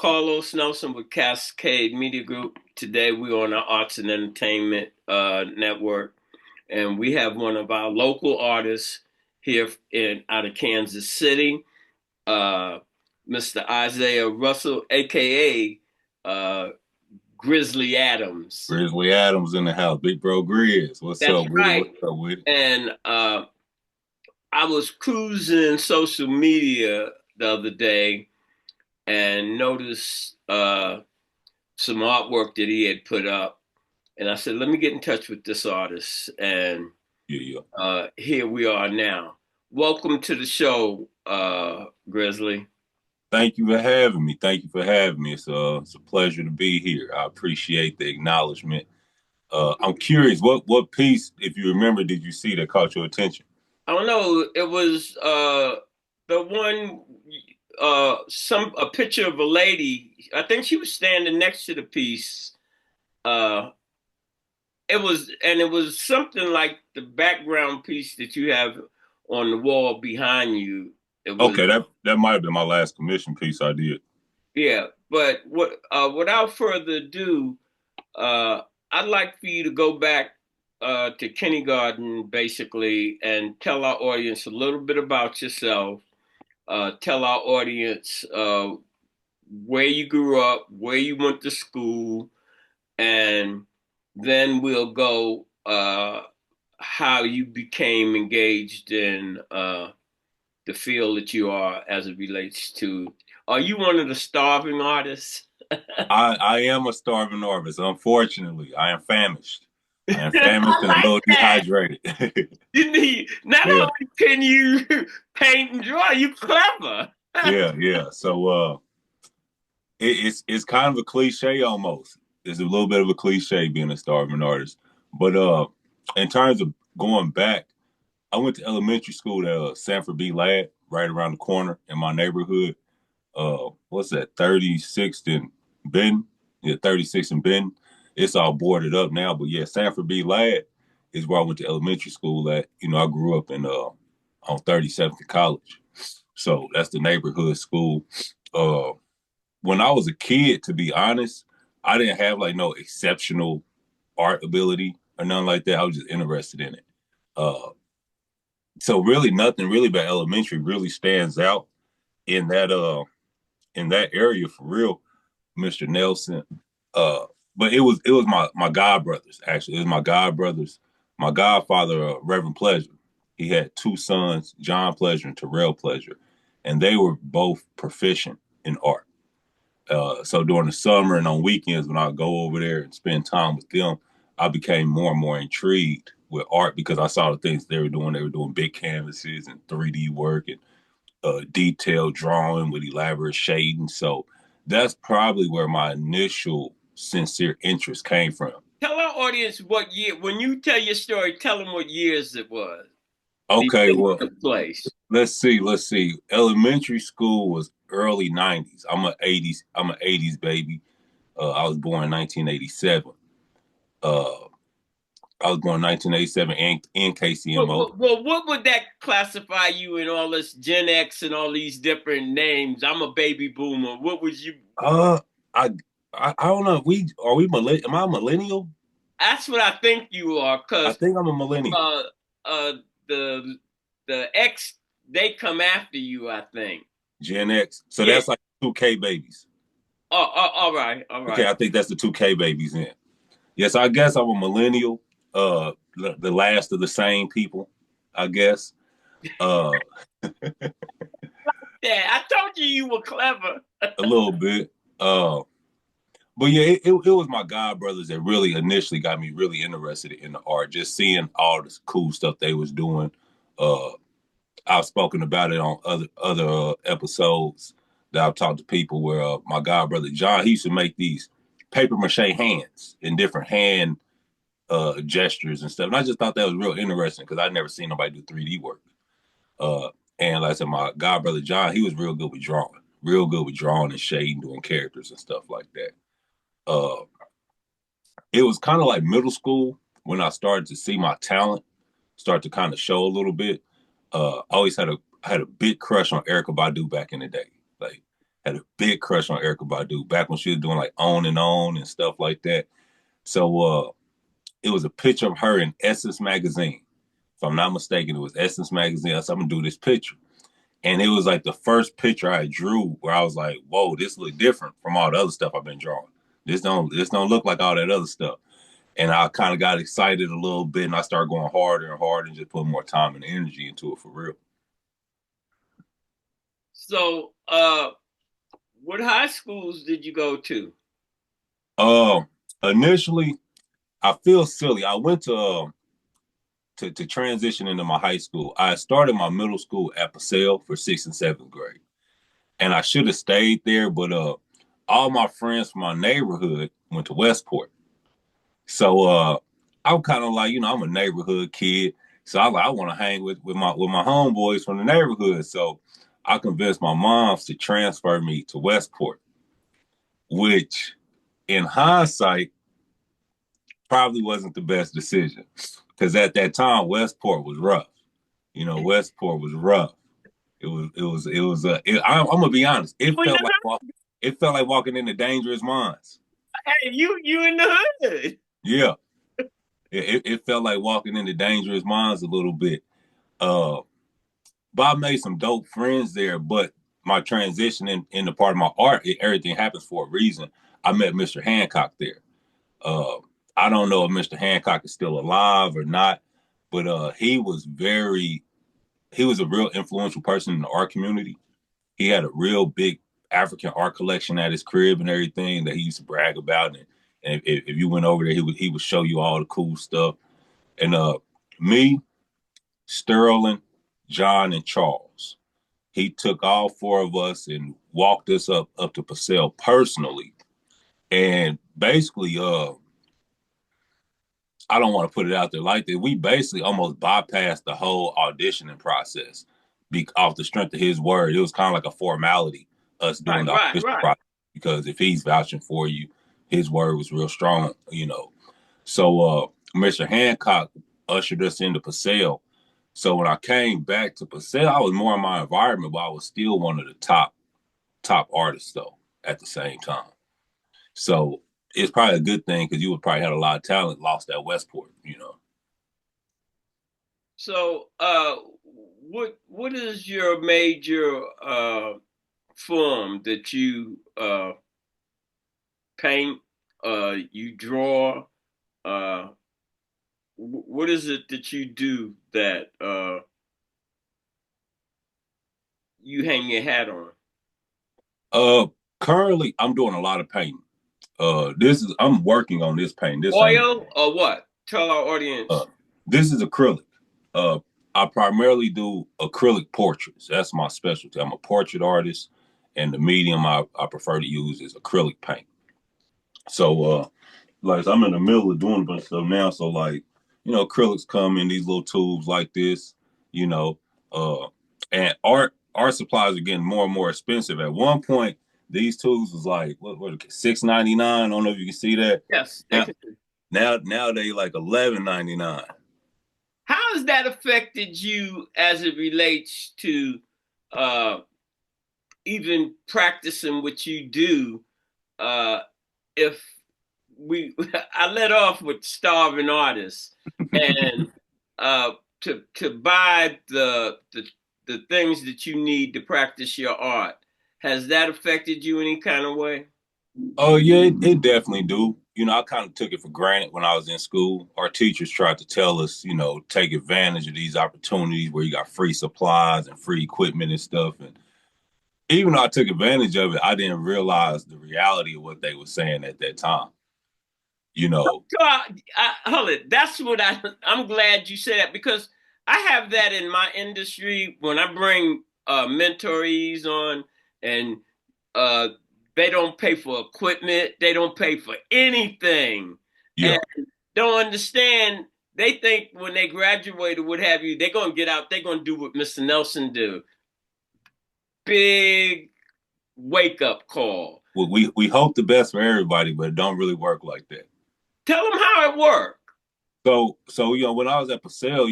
Carlos Nelson with Cascade Media Group. Today we're on our Arts and Entertainment Network, and we have one of our local artists here out of Kansas City, uh, Mr. Isaiah Russell, aka uh, Grizzly Adamz. Grizzly Adamz in the house. Big bro Grizz. What's That's up with it? What's right. up with it? And I was cruising social media the other day and noticed some artwork that he had put up. And I said, let me get in touch with this artist. And here we are now. Welcome to the show, Grizzly. Thank you for having me. Thank you for having me. It's a pleasure to be here. I appreciate the acknowledgement. I'm curious, what piece, if you remember, did you see that caught your attention? I don't know. It was the one, a picture of a lady. I think she was standing next to the piece. It was something like the background piece that you have on the wall behind you. It was, Okay, that might have been my last commission piece I did. yeah. But without further ado, I'd like for you to go back to kindergarten, basically, and tell our audience a little bit about yourself. Tell our audience where you grew up, where you went to school, and then we'll go how you became engaged in the field that you are as it relates to. Are you one of the starving artists? I am a starving artist. Unfortunately, I am famished. I am famished I and a like little that. dehydrated. You need not Yeah, only can you paint and draw, you clever. yeah. So it's kind of a cliche almost. It's a little bit of a cliche being a starving artist. But in terms of going back, I went to elementary school at Sanford B. Ladd, right around the corner in my neighborhood. What's that? 36th and Ben. Yeah, 36th and Ben. It's all boarded up now, but yeah, Sanford B. Ladd is where I went to elementary school at. You know, I grew up in on 37th and College, so that's the neighborhood school. Uh, when I was a kid, to be honest, I didn't have like no exceptional art ability or nothing like that. I was just interested in it. Uh, so really, nothing really about elementary really stands out in that area for real, Mr. Nelson. But it was my god brothers actually. It was my god brothers. My godfather, Reverend Pleasure. He had two sons, John Pleasure and Terrell Pleasure, and they were both proficient in art. So during the summer and on weekends, when I go over there and spend time with them, I became more and more intrigued with art because I saw the things they were doing. They were doing big canvases and 3D work and detailed drawing with elaborate shading. So that's probably where my initial sincere interest came from. Tell our audience what year. When you tell your story, tell them what years it was. These Okay, things well, took place. let's see. Elementary school was early 90s. I'm an 80s baby. I was born in 1987. Uh, I was born in 1987 in KCMO. What would that classify you in all this Gen X and all these different names? I'm a baby boomer. What would you? Uh, I, I don't know if am I a millennial? That's what I think you are, I because think I'm a millennial. uh, uh, the the X they come after you. I think. Gen X. So Yeah. that's like 2K babies. All right, all Okay, right. I think that's the 2K babies in. Yes, I guess I'm a millennial. The last of the same people, I guess. Uh, Yeah, I told you you were clever. a little bit. But yeah, it was my god brothers that really initially got me really interested in the art. Just seeing all this cool stuff they was doing. Uh, I've spoken about it on other episodes that I've talked to people where my god brother John, he used to make these paper mache hands in different hand gestures and stuff. And I just thought that was real interesting because I'd never seen nobody do 3D work. Uh, and like I said, my god brother John, he was real good with drawing and shading, doing characters and stuff like that. Uh, it was kind of like middle school when I started to see my talent start to kind of show a little bit. I always had a big crush on Erica Badu back in the day. Like Had a big crush on Erykah Badu back when she was doing like On and stuff like that. So it was a picture of her in Essence magazine. If I'm not mistaken, it was Essence magazine. I said, I'm gonna do this picture. And it was like the first picture I drew where I was like, whoa, this looks different from all the other stuff I've been drawing. This don't look like all that other stuff. And I kind of got excited a little bit and I started going harder and harder and just putting more time and energy into it for real. So, what high schools did you go to? Uh, Initially, I feel silly. I went to transition into my high school. I started my middle school at Paseo for sixth and seventh grade, and I should have stayed there, but all my friends from my neighborhood went to Westport. So I'm kind of like, I'm a neighborhood kid, so I want to hang with my homeboys from the neighborhood. So I convinced my moms to transfer me to Westport, which in hindsight probably wasn't the best decision because at that time Westport was rough. Westport was rough. I'm gonna be honest. It felt like walking into dangerous minds. Hey, you in the hood. Yeah, it felt like walking into dangerous minds a little bit. Uh, but I made some dope friends there. But my transition in the part of my art, everything happens for a reason. I met Mr. Hancock there. Uh, I don't know if Mr. Hancock is still alive or not, but he was a real influential person in the art community. He had a real big African art collection at his crib and everything that he used to brag about. And if you went over there, he would show you all the cool stuff. And me, Sterling, John, and Charles, he took all four of us and walked us up to Paseo personally. And basically, I don't want to put it out there like that. We basically almost bypassed the whole auditioning process off the strength of his word. It was kind of like a formality, us doing Right, the right, audition right. process, because if he's vouching for you, his word was real strong. So Mr. Hancock ushered us into Paseo. So when I came back to Paseo, I was more in my environment, but I was still one of the top artists though at the same time. So it's probably a good thing because you would probably had a lot of talent lost at Westport. So, what is your major form that you paint? You draw? Uh, what is it that you do that you hang your hat on? Uh, Currently I'm doing a lot of painting. I'm working on this painting. Oil or what? Tell our Uh, audience. this is acrylic. Uh, I primarily do acrylic portraits. That's my specialty. I'm a portrait artist, and the medium I prefer to use is acrylic paint. So like I'm in the middle of doing a bunch of stuff now. So like, acrylics come in these little tubes like this, you know, uh, and art supplies are getting more and more expensive. At one point, these tubes was like what $6.99. I don't know if you can see that. Yes, they Now can. now they like $11.99. How has that affected you as it relates to uh, even practicing what you do? If we, I let off with starving artists, and uh, to buy the things that you need to practice your art. Has that affected you any kind of way? Oh yeah, it definitely do. I kind of took it for granted when I was in school. Our teachers tried to tell us, take advantage of these opportunities where you got free supplies and free equipment and stuff. And even though I took advantage of it, I didn't realize the reality of what they were saying at that time. You know, So hold it. That's what I'm glad you said that because I have that in my industry when I bring mentorees on and uh, they don't pay for equipment, they don't pay for anything, and yeah. don't understand. They think when they graduate or what have you, they're gonna get out. They're gonna do what Mr. Nelson do. Big wake up call. Well, we hope the best for everybody, but it don't really work like that. Tell them how it worked. So when I was at Paseo,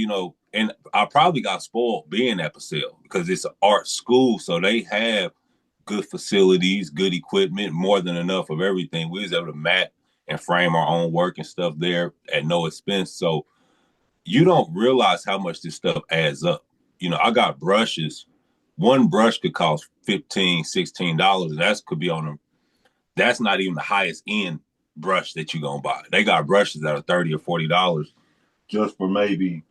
and I probably got spoiled being at Paseo because it's an art school, so they have good facilities, good equipment, more than enough of everything. We was able to mat and frame our own work and stuff there at no expense. So you don't realize how much this stuff adds up. I got brushes. One brush could cost $15, $16, and that could be on them. That's not even the highest end brush that you're gonna buy. They got brushes that are $30 or $40 just for maybe,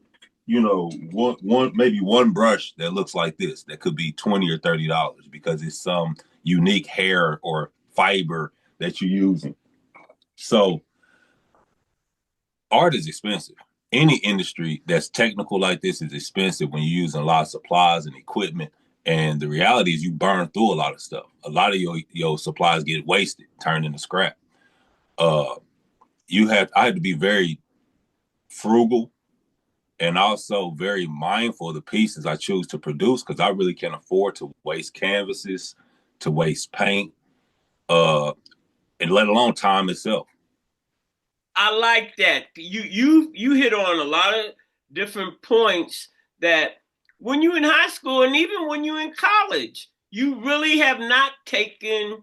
one brush that looks like this that could be $20 or $30 because it's some unique hair or fiber that you're using. So art is expensive. Any industry that's technical like this is expensive when you're using a lot of supplies and equipment. And the reality is you burn through a lot of stuff. A lot of your supplies get wasted, turned into scrap. I had to be very frugal and also very mindful of the pieces I choose to produce because I really can't afford to waste canvases, to waste paint, and let alone time itself. I like that. You hit on a lot of different points that when you're in high school and even when you're in college, you really have not taken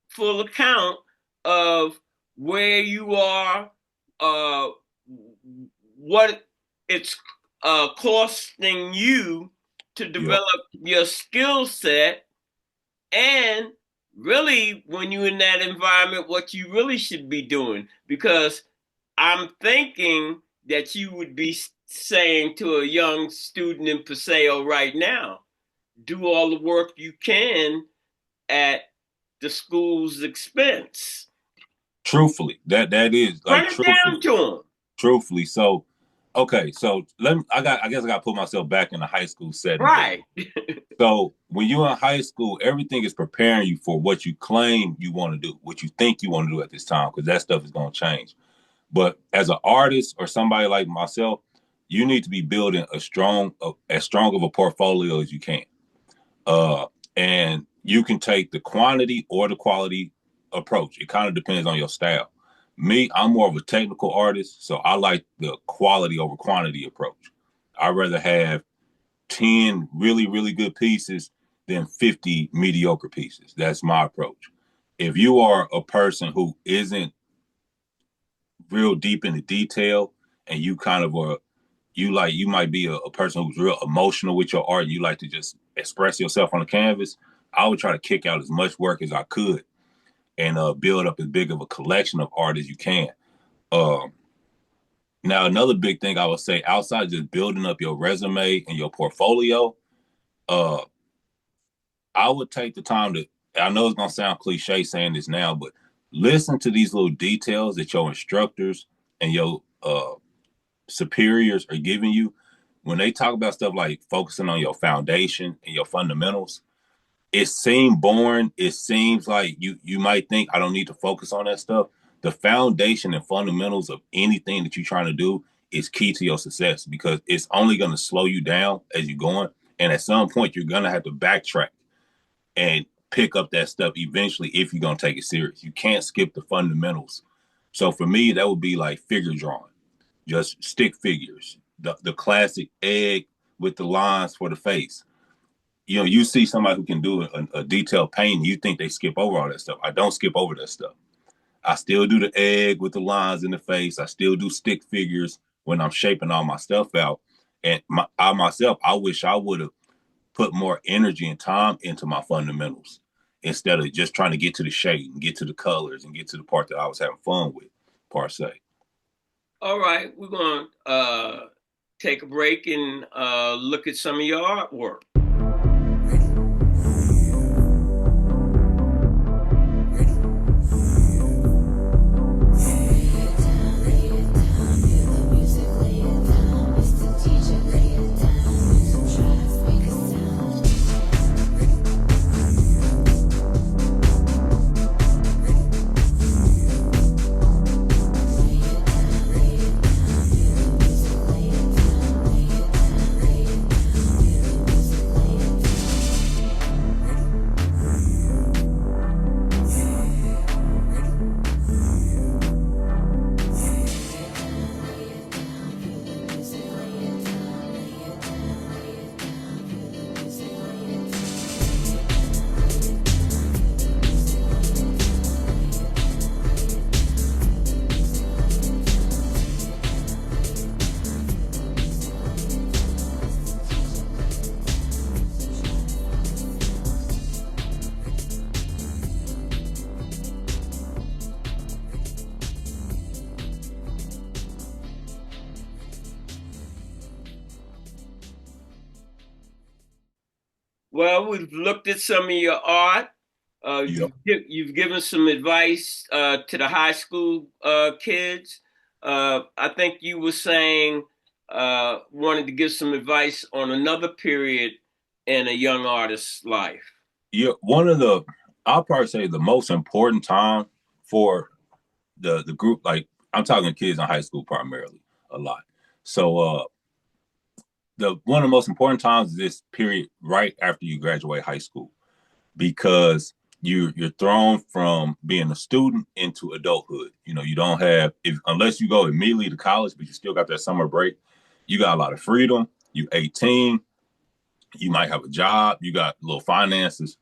full account of where you are, what it's costing you to develop your skill set, and really when you're in that environment, what you really should be doing. Because I'm thinking that you would be saying to a young student in Paseo right now, do all the work you can at the school's expense. Truthfully, that is like run it down to them. Truthfully, so okay, so I guess I got to put myself back in the high school setting. Right. So when you're in high school, everything is preparing you for what you claim you want to do, what you think you want to do at this time, because that stuff is going to change. But as an artist or somebody like myself, you need to be building as strong of a portfolio as you can. And you can take the quantity or the quality approach. It kind of depends on your style. Me, I'm more of a technical artist, so I like the quality over quantity approach. I'd rather have 10 really, really good pieces than 50 mediocre pieces. That's my approach. If you are a person who isn't real deep into detail and you kind of you might be a person who's real emotional with your art and you like to just express yourself on the canvas, I would try to kick out as much work as I could and build up as big of a collection of art as you can. Now, another big thing I would say, outside of just building up your resume and your portfolio, I would take the time to, I know it's going to sound cliche saying this now, but listen to these little details that your instructors and your superiors are giving you. When they talk about stuff like focusing on your foundation and your fundamentals, it seems boring. It seems like you might think I don't need to focus on that stuff. The foundation and fundamentals of anything that you're trying to do is key to your success because it's only going to slow you down as you're going. And at some point, you're going to have to backtrack and pick up that stuff eventually if you're going to take it serious. You can't skip the fundamentals. So for me, that would be like figure drawing, just stick figures, the classic egg with the lines for the face. You see somebody who can do a detailed painting, you think they skip over all that stuff. I don't skip over that stuff. I still do the egg with the lines in the face. I still do stick figures when I'm shaping all my stuff out. And I wish I would have put more energy and time into my fundamentals instead of just trying to get to the shade and get to the colors and get to the part that I was having fun with, per se. All right, we're going to take a break and look at some of your artwork. Well, we've looked at some of your art. Yep. You've given some advice to the high school kids. I think you were saying wanted to give some advice on another period in a young artist's life. Yeah, I'll probably say the most important time for the group, like I'm talking kids in high school primarily a lot. So the one of the most important times is this period right after you graduate high school because you're thrown from being a student into adulthood. You know, you don't have if unless you go immediately to college, but you still got that summer break. You got a lot of freedom. You 18, you might have a job, you got little finances,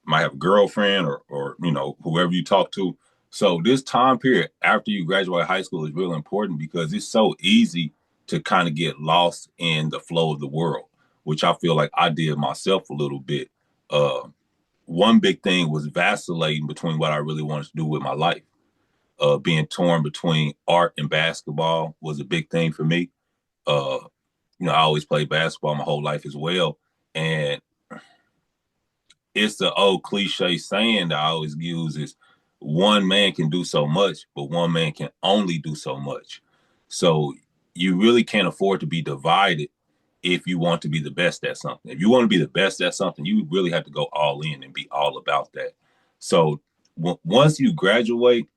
might have a girlfriend or you know whoever you talk to. So this time period after you graduate high school is really important because it's so easy to kind of get lost in the flow of the world, which I feel like I did myself a little bit. Uh, One big thing was vacillating between what I really wanted to do with my life. Being torn between art and basketball was a big thing for me. Uh, you know, I always played basketball my whole life as well, and it's the old cliche saying that I always use is one man can do so much, but one man can only do so much. So you really can't afford to be divided if you want to be the best at something. If you want to be the best at something, you really have to go all in and be all about that. So once you graduate,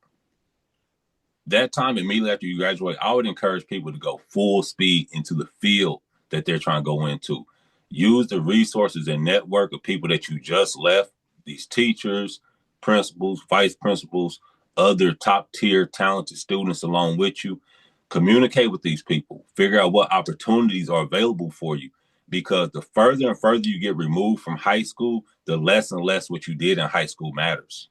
that time immediately after you graduate, I would encourage people to go full speed into the field that they're trying to go into. Use the resources and network of people that you just left, these teachers, principals, vice principals, other top tier talented students along with you. Communicate with these people, figure out what opportunities are available for you. Because the further and further you get removed from high school, the less and less what you did in high school matters.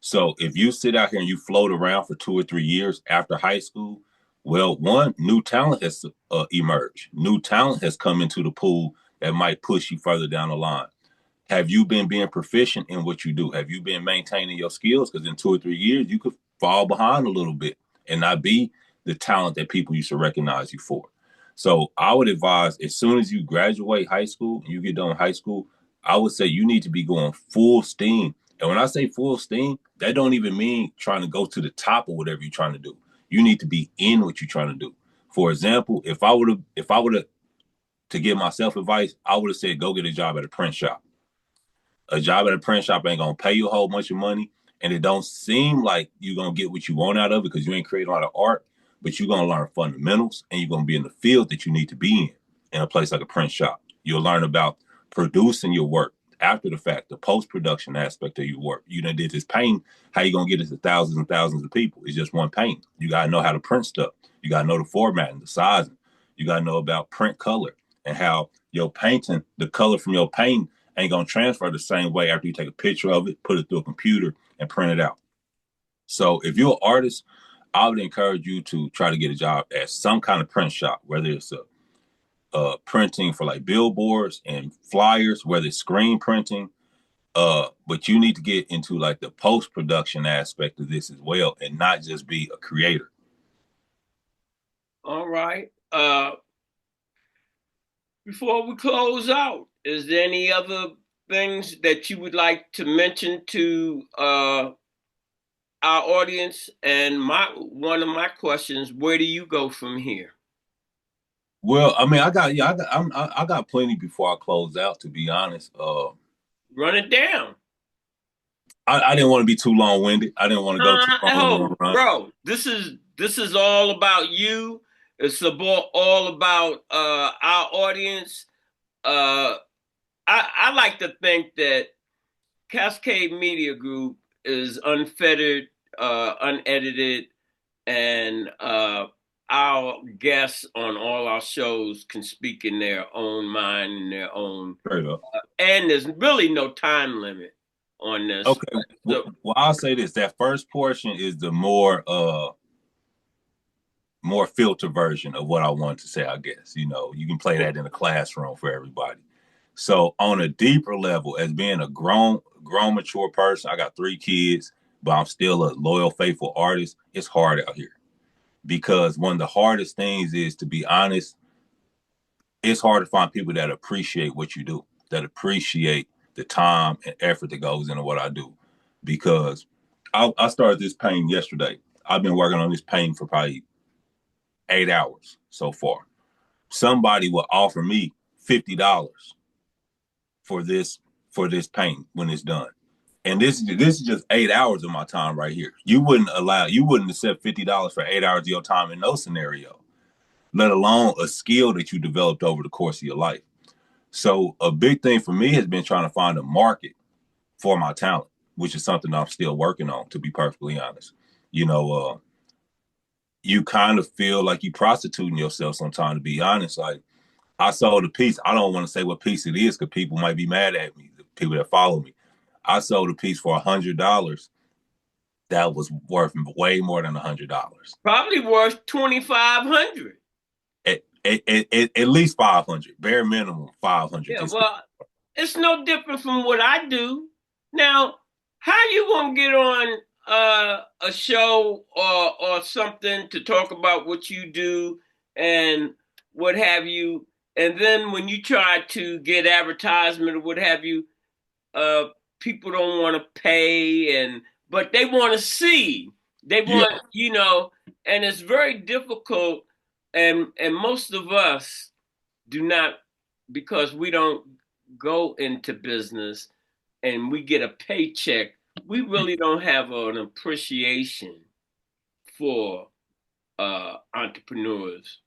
So if you sit out here and you float around for 2 or 3 years after high school, well, one, new talent has emerged. New talent has come into the pool that might push you further down the line. Have you been being proficient in what you do? Have you been maintaining your skills? Because in 2 or 3 years, you could fall behind a little bit and not be the talent that people used to recognize you for. So I would advise as soon as you graduate high school and you get done with high school, I would say you need to be going full steam. And when I say full steam, that don't even mean trying to go to the top of whatever you're trying to do. You need to be in what you're trying to do. For example, if I would have to give myself advice, I would have said go get a job at a print shop. A job at a print shop ain't gonna pay you a whole bunch of money, and it don't seem like you're gonna get what you want out of it because you ain't creating a lot of art, but you're gonna learn fundamentals and you're gonna be in the field that you need to be in a place like a print shop. You'll learn about producing your work after the fact, the post-production aspect of your work. You done did this painting, how you gonna get it to thousands and thousands of people? It's just one painting. You gotta know how to print stuff. You gotta know the formatting, the sizing. You gotta know about print color and how your painting, the color from your painting ain't gonna transfer the same way after you take a picture of it, put it through a computer, and print it out. So if you're an artist, I would encourage you to try to get a job at some kind of print shop, whether it's printing for like billboards and flyers, whether it's screen printing. But you need to get into like the post production aspect of this as well, and not just be a creator. All right. Before we close out, is there any other things that you would like to mention to our audience? And my one of my questions: where do you go from here? Well, I mean, I got plenty before I close out. To be honest, Run it down. I didn't want to be too long winded. I didn't want to go too long on Oh, one run. bro, this is all about you. It's about all about our audience. Uh, I like to think that Cascade Media Group is unfettered, unedited, and our guests on all our shows can speak in their own mind and their own. Straight up. And there's really no time limit on this. Okay. So, Well, I'll say this: that first portion is the more filter version of what I want to say. I guess you know you can play that in a classroom for everybody. So on a deeper level, as being a grown, mature person, I got 3 kids, but I'm still a loyal, faithful artist. It's hard out here because one of the hardest things is, to be honest, it's hard to find people that appreciate what you do. that appreciate the time and effort that goes into what I do. Because I started this painting yesterday. I've been working on this painting for probably 8 hours so far. Somebody will offer me $50 for this painting when it's done. And this is just 8 hours of my time right here. You wouldn't accept $50 for 8 hours of your time in no scenario, let alone a skill that you developed over the course of your life. So a big thing for me has been trying to find a market for my talent, which is something I'm still working on, to be perfectly honest. You know, you kind of feel like you prostituting yourself sometimes, to be honest. Like, I sold a piece. I don't want to say what piece it is because people might be mad at me, the people that follow me. I sold a piece for $100 that was worth way more than $100. Probably worth 2,500. At least 500, bare minimum 500. Yeah, well, it's no different from what I do. Now, how you gonna get on a show or something to talk about what you do and what have you, and then when you try to get advertisement or what have you, uh, people don't want to pay, but they want to see. They Yeah. want, and it's very difficult. And most of us do not, because we don't go into business and we get a paycheck. We really don't have an appreciation for entrepreneurs.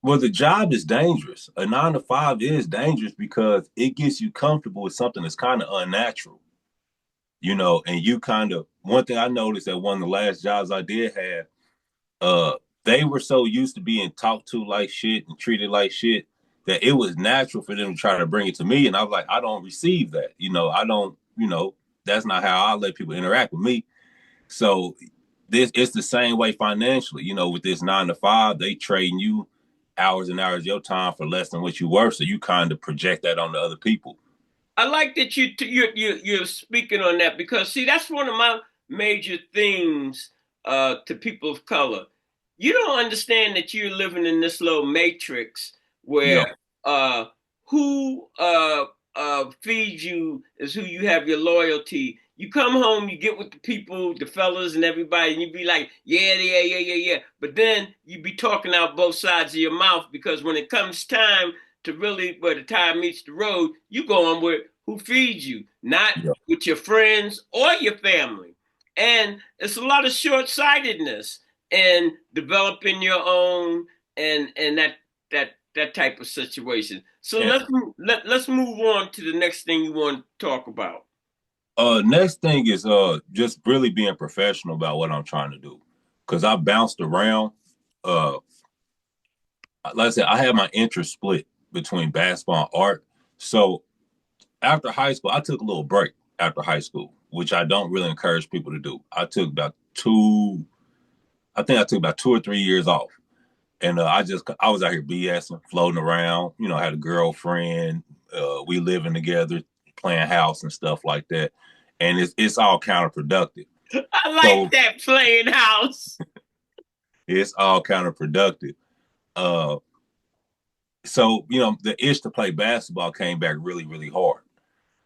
Well, the job is dangerous. A 9 to 5 is dangerous because it gets you comfortable with something that's kind of unnatural, and you kind of, one thing I noticed at one of the last jobs I did have, uh, they were so used to being talked to like shit and treated like shit that it was natural for them to try to bring it to me. And I was like, I don't receive that. I don't, that's not how I let people interact with me. So it's the same way financially, with this 9 to 5, they trading you hours and hours of your time for less than what you worth. So you kind of project that on the other people. I like that you're speaking on that, because see, that's one of my major themes to people of color. You don't understand that you're living in this little matrix Yeah. where who feeds you is who you have your loyalty. You come home, you get with the people, the fellas and everybody, and you be like, yeah, yeah, yeah, yeah, yeah. But then you be talking out both sides of your mouth, because when it comes time to really, where the time meets the road, you go on with who feeds you, not Yeah. with your friends or your family. And it's a lot of short-sightedness in developing your own and that type of situation. So And let's move on to the next thing you want to talk about. next thing is just really being professional about what I'm trying to do. Cause I bounced around. Uh like I said, I had my interest split between basketball and art. So after high school, I took a little break after high school, which I don't really encourage people to do. I think I took about 2 or 3 years off. And I was out here BSing, floating around, had a girlfriend, we living together, playing house and stuff like that. And it's all counterproductive. I like So that, playing house. it's all counterproductive. Uh, so, the itch to play basketball came back really, really hard.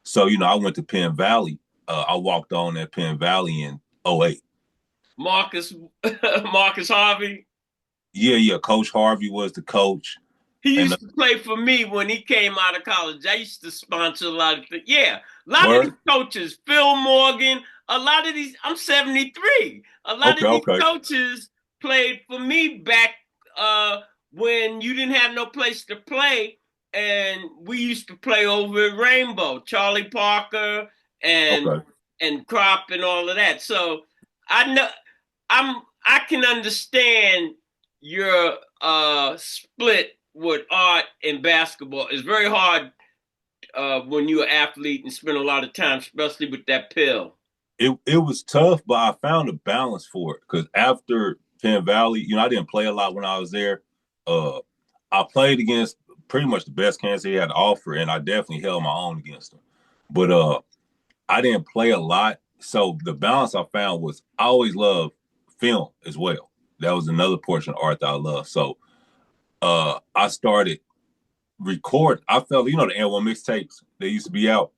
So, I went to Penn Valley. I walked on at Penn Valley in '08. Marcus Marcus Harvey. Yeah, yeah. Coach Harvey was the coach. He And used to play for me when he came out of college. I used to sponsor a lot of things. Yeah, a lot of these word. coaches, Phil Morgan, a lot of these, I'm 73. A lot Okay, of these okay, coaches played for me back uh, when you didn't have no place to play. And we used to play over at Rainbow, Charlie Parker and okay. Crop and all of that. So I know I can understand your split with art and basketball. It's very hard when you're an athlete and spend a lot of time, especially with that pill. It was tough, but I found a balance for it because after Penn Valley, I didn't play a lot when I was there. Uh, I played against pretty much the best Kansas City had to offer, and I definitely held my own against them. But I didn't play a lot, so the balance I found was I always loved film as well. That was another portion of art that I love. So I started record. I felt, you know, the N1 mixtapes that used to be out.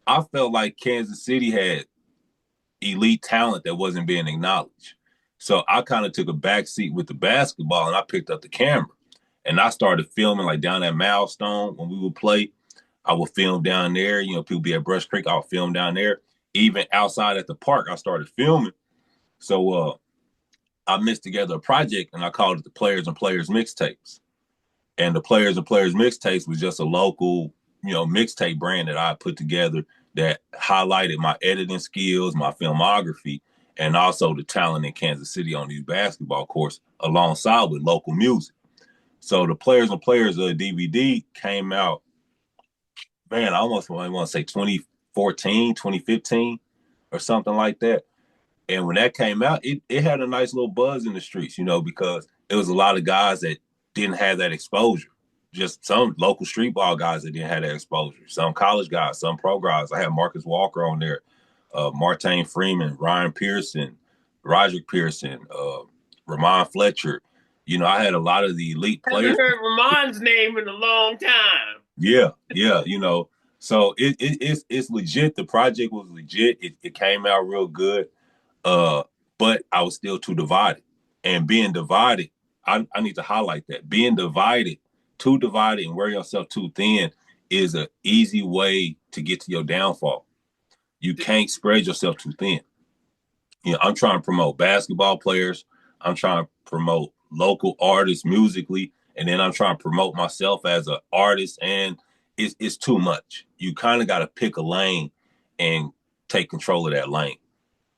I felt like Kansas City had elite talent that wasn't being acknowledged. So I kind of took a back seat with the basketball and I picked up the camera and I started filming like down at Milestone when we would play. I would film down there. You know, people be at Brush Creek. I'll film down there. Even outside at the park, I started filming. So I mixed together a project and I called it the Players and Players Mixtapes. And the Players and Players Mixtapes was just a local, you know, mixtape brand that I put together that highlighted my editing skills, my filmography, and also the talent in Kansas City on these basketball courts alongside with local music. So the Players and Players DVD came out, man, I almost want to say 2014, 2015 or something like that. And when that came out, it had a nice little buzz in the streets, you know, because it was a lot of guys that didn't have that exposure. Just some local street ball guys that didn't have that exposure. Some college guys, some pro guys. I had Marcus Walker on there, Martane Freeman, Ryan Pearson, Roderick Pearson, Ramon Fletcher. You know, I had a lot of the elite I haven't players. heard Ramon's name in a long time. Yeah, you know. So it's legit. The project was legit. It came out real good. Uh, but I was still too divided. And being divided, I need to highlight that. Being divided, too divided and wearing yourself too thin is an easy way to get to your downfall. You can't spread yourself too thin. You know, I'm trying to promote basketball players. I'm trying to promote local artists musically, and then I'm trying to promote myself as an artist. And it's too much. You kind of got to pick a lane and take control of that lane.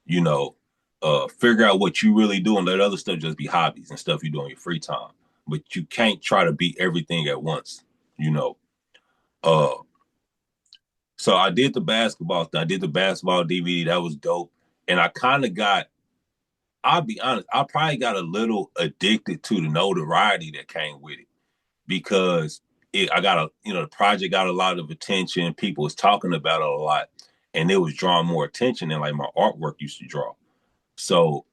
You know, figure out what you really do and let other stuff just be hobbies and stuff you do in your free time. But you can't try to be everything at once. You know, uh, so I did the basketball. I did the basketball DVD. That was dope. And I kind of got, I'll be honest, I probably got a little addicted to the notoriety that came with it because I got the project got a lot of attention. People was talking about it a lot, and it was drawing more attention than like my artwork used to draw. So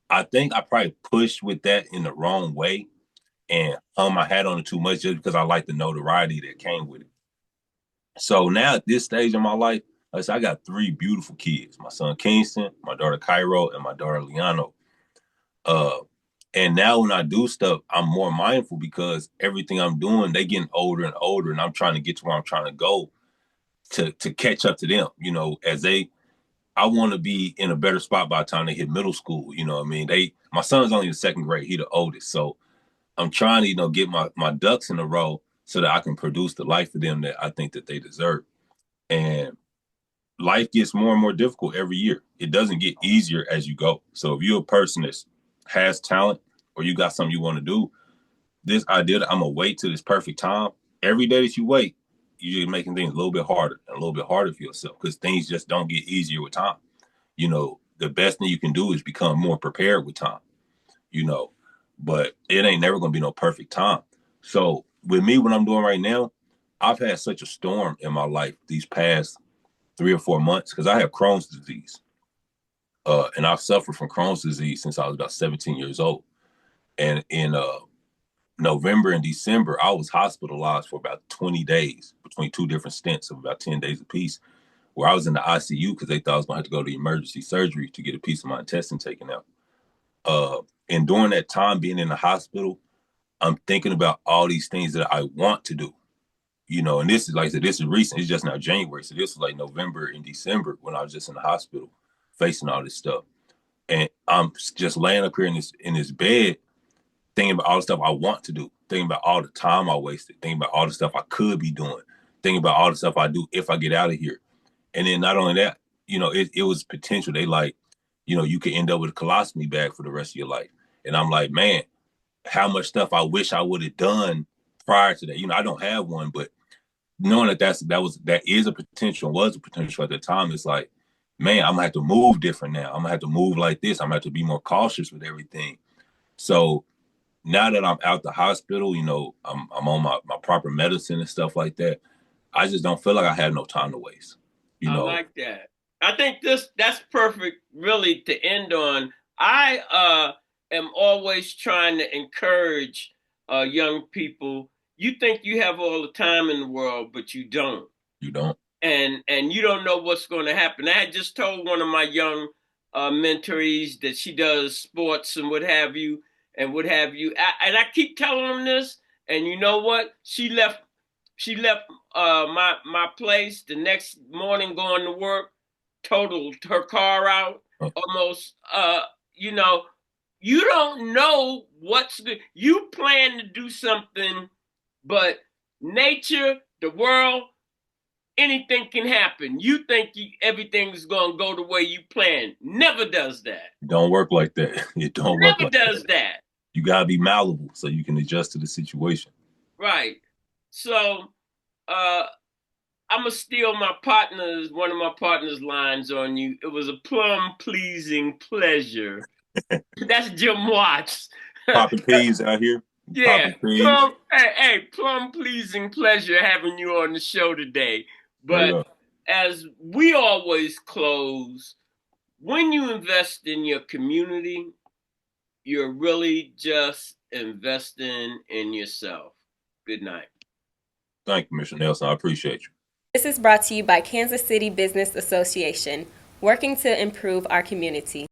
I think I probably pushed with that in the wrong way and hung my hat on it too much just because I like the notoriety that came with it. So now at this stage in my life, like I said, I got three beautiful kids: my son Kingston, my daughter Cairo, and my daughter Liano. Uh, and now when I do stuff, I'm more mindful because everything I'm doing, they getting older and older, and I'm trying to get to where I'm trying to go to catch up to them. You know, as they, I want to be in a better spot by the time they hit middle school. You know what I mean? My son's only in second grade. He the oldest. So I'm trying to, get my ducks in a row so that I can produce the life for them that I think that they deserve. And life gets more and more difficult every year. It doesn't get easier as you go. So if you're a person that has talent or you got something you want to do, this idea that I'm gonna wait till this perfect time, every day that you wait, you're just making things a little bit harder and a little bit harder for yourself because things just don't get easier with time. The best thing you can do is become more prepared with time, you know, but it ain't never going to be no perfect time. So with me, what I'm doing right now, I've had such a storm in my life these past 3 or 4 months because I have Crohn's disease. And I've suffered from Crohn's disease since I was about 17 years old. And in November and December, I was hospitalized for about 20 days between two different stints of about 10 days apiece, where I was in the ICU because they thought I was going to have to go to emergency surgery to get a piece of my intestine taken out. And during that time being in the hospital, I'm thinking about all these things that I want to do, and this is, like I said, this is recent. It's just now January. So this was like November and December when I was just in the hospital facing all this stuff. And I'm just laying up here in this bed thinking about all the stuff I want to do, thinking about all the time I wasted, thinking about all the stuff I could be doing, thinking about all the stuff I do if I get out of here. And then not only that, it was potential. They like, you could end up with a colostomy bag for the rest of your life. And I'm like, man, how much stuff I wish I would have done prior to that. I don't have one, but knowing that is a potential, was a potential at the time, it's like, man, I'm gonna have to move different now. I'm gonna have to move like this. I'm gonna have to be more cautious with everything. So now that I'm out the hospital, I'm on my proper medicine and stuff like that. I just don't feel like I have no time to waste. You I know, like that. I think that's perfect really to end on. I am always trying to encourage young people you think you have all the time in the world, but you don't. You don't. And you don't know what's going to happen. I had just told one of my young mentorees that she does sports and what have you, and I keep telling them this. And you know what? She left. She left my place the next morning going to work. Totaled her car out. Almost. You know, you don't know what's good. You plan to do something, but nature, the world, anything can happen. You think everything's going to go the way you plan. Never does that. It don't work like that. It don't work Never like does that. that. You gotta be malleable so you can adjust to the situation. Right. So uh I'm gonna steal one of my partner's lines on you. It was a plum pleasing pleasure. That's Jim Watts. Popping peas out here. Yeah, Popping peas. plum pleasing pleasure having you on the show today. Straight But up. as we always close, when you invest in your community, you're really just investing in yourself. Good night. Thank you, Mr. Nelson. I appreciate you. This is brought to you by Kansas City Business Association, working to improve our community.